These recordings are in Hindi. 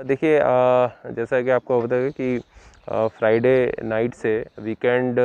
देखिए जैसा कि आपको पता है कि फ्राइडे नाइट से वीकेंड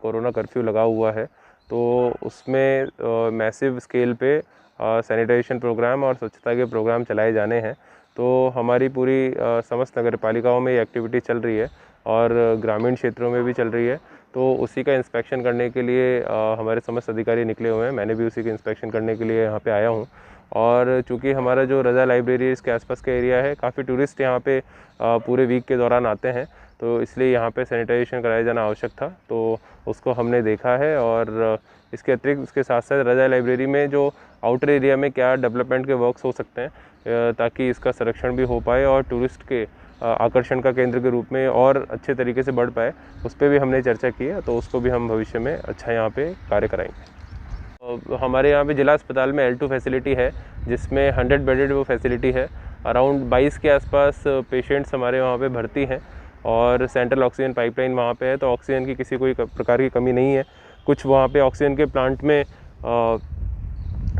कोरोना कर्फ्यू लगा हुआ है, तो उसमें मैसिव स्केल पे सैनिटाइजेशन प्रोग्राम और स्वच्छता के प्रोग्राम चलाए जाने हैं। तो हमारी पूरी समस्त नगर पालिकाओं में ये एक्टिविटी चल रही है और ग्रामीण क्षेत्रों में भी चल रही है। तो उसी का इंस्पेक्शन करने के लिए हमारे समस्त अधिकारी निकले हुए हैं। मैंने भी उसी का इंस्पेक्शन करने के लिए यहाँ पे आया हूँ। और चूँकि हमारा जो रज़ा लाइब्रेरी इसके आसपास का एरिया है, काफ़ी टूरिस्ट यहाँ पे पूरे वीक के दौरान आते हैं, तो इसलिए यहाँ पे सैनिटाइजेशन कराया जाना आवश्यक था। तो उसको हमने देखा है और इसके अतिरिक्त उसके साथ साथ रज़ा लाइब्रेरी में जो आउटर एरिया में क्या डेवलपमेंट के वर्क्स हो सकते हैं ताकि इसका संरक्षण भी हो पाए और टूरिस्ट के आकर्षण का केंद्र के रूप में और अच्छे तरीके से बढ़ पाए, उस पर भी हमने चर्चा की है। तो उसको भी हम भविष्य में अच्छा यहाँ पे कार्य कराएंगे। हमारे यहाँ पे जिला अस्पताल में L2 फैसिलिटी है, जिसमें 100 बेडेड वो फैसिलिटी है। अराउंड 22 के आसपास पेशेंट्स हमारे वहाँ पे भर्ती हैं और सेंट्रल ऑक्सीजन पाइपलाइन वहाँ पे है, तो ऑक्सीजन की किसी कोई प्रकार की कमी नहीं है। कुछ वहाँ पे ऑक्सीजन के प्लांट में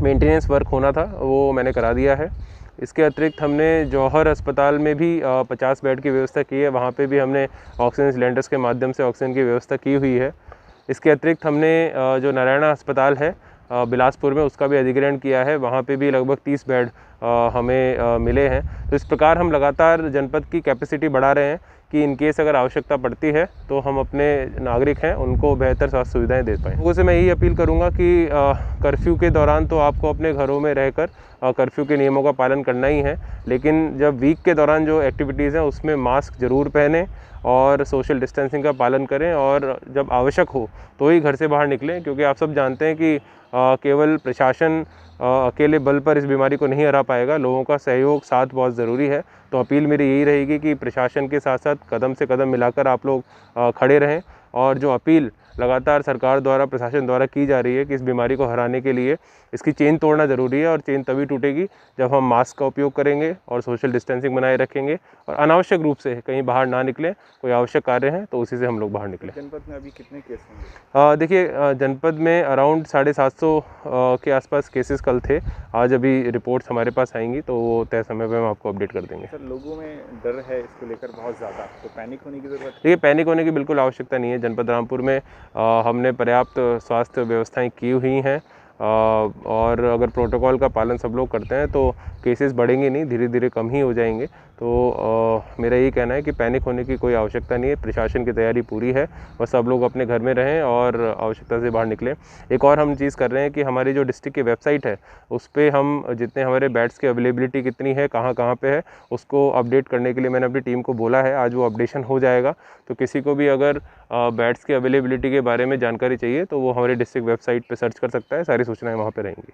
मेंटेनेंस वर्क होना था, वो मैंने करा दिया है। इसके अतिरिक्त हमने जौहर अस्पताल में भी 50 बेड की व्यवस्था की है। वहाँ पे भी हमने ऑक्सीजन सिलेंडर्स के माध्यम से ऑक्सीजन की व्यवस्था की हुई है। इसके अतिरिक्त हमने जो नारायणा अस्पताल है बिलासपुर में, उसका भी अधिग्रहण किया है। वहाँ पे भी लगभग 30 बेड हमें मिले हैं। तो इस प्रकार हम लगातार जनपद की कैपेसिटी बढ़ा रहे हैं कि इन केस अगर आवश्यकता पड़ती है तो हम अपने नागरिक हैं उनको बेहतर स्वास्थ्य सुविधाएं दे पाएँ। लोगों से मैं यही अपील करूंगा कि कर्फ्यू के दौरान तो आपको अपने घरों में रहकर कर्फ्यू के नियमों का पालन करना ही है, लेकिन जब वीक के दौरान जो एक्टिविटीज़ हैं उसमें मास्क ज़रूर पहनें और सोशल डिस्टेंसिंग का पालन करें और जब आवश्यक हो तो ही घर से बाहर निकलें, क्योंकि आप सब जानते हैं कि केवल प्रशासन अकेले बल पर इस बीमारी को नहीं हरा पाएगा। लोगों का सहयोग साथ बहुत ज़रूरी है। तो अपील मेरी यही रहेगी कि प्रशासन के साथ साथ कदम से कदम मिलाकर आप लोग खड़े रहें और जो अपील लगातार सरकार द्वारा, प्रशासन द्वारा की जा रही है कि इस बीमारी को हराने के लिए इसकी चेन तोड़ना ज़रूरी है, और चेन तभी टूटेगी जब हम मास्क का उपयोग करेंगे और सोशल डिस्टेंसिंग बनाए रखेंगे और अनावश्यक रूप से कहीं बाहर ना निकलें। कोई आवश्यक कार्य है तो उसी से हम लोग बाहर निकलें। जनपद में अभी कितने केस होंगे? देखिए जनपद में अराउंड 750 के आसपास केसेस कल थे। आज अभी रिपोर्ट्स हमारे पास आएंगी तो वो तय समय पर हम आपको अपडेट कर देंगे। सर, लोगों में डर है इसको लेकर बहुत ज़्यादा, तो पैनिक होने की ज़रूरत है? देखिए पैनिक होने की बिल्कुल आवश्यकता नहीं है। जनपद रामपुर में हमने पर्याप्त स्वास्थ्य व्यवस्थाएं की हुई हैं और अगर प्रोटोकॉल का पालन सब लोग करते हैं तो केसेस बढ़ेंगे नहीं, धीरे धीरे कम ही हो जाएंगे। तो मेरा यही कहना है कि पैनिक होने की कोई आवश्यकता नहीं है। प्रशासन की तैयारी पूरी है, बस सब लोग अपने घर में रहें और आवश्यकता से बाहर निकलें। एक और हम चीज़ कर रहे हैं कि हमारी जो डिस्ट्रिक्ट की वेबसाइट है उस पर हम जितने हमारे बेड्स की अवेलेबिलिटी कितनी है, कहाँ कहाँ पे है, उसको अपडेट करने के लिए मैंने अपनी टीम को बोला है। आज वो अपडेशन हो जाएगा। तो किसी को भी अगर बेड्स की अवेलेबिलिटी के बारे में जानकारी चाहिए तो वो हमारे डिस्ट्रिक्ट वेबसाइट पर सर्च कर सकता है। सारी सूचनाएँ वहाँ पर रहेंगी।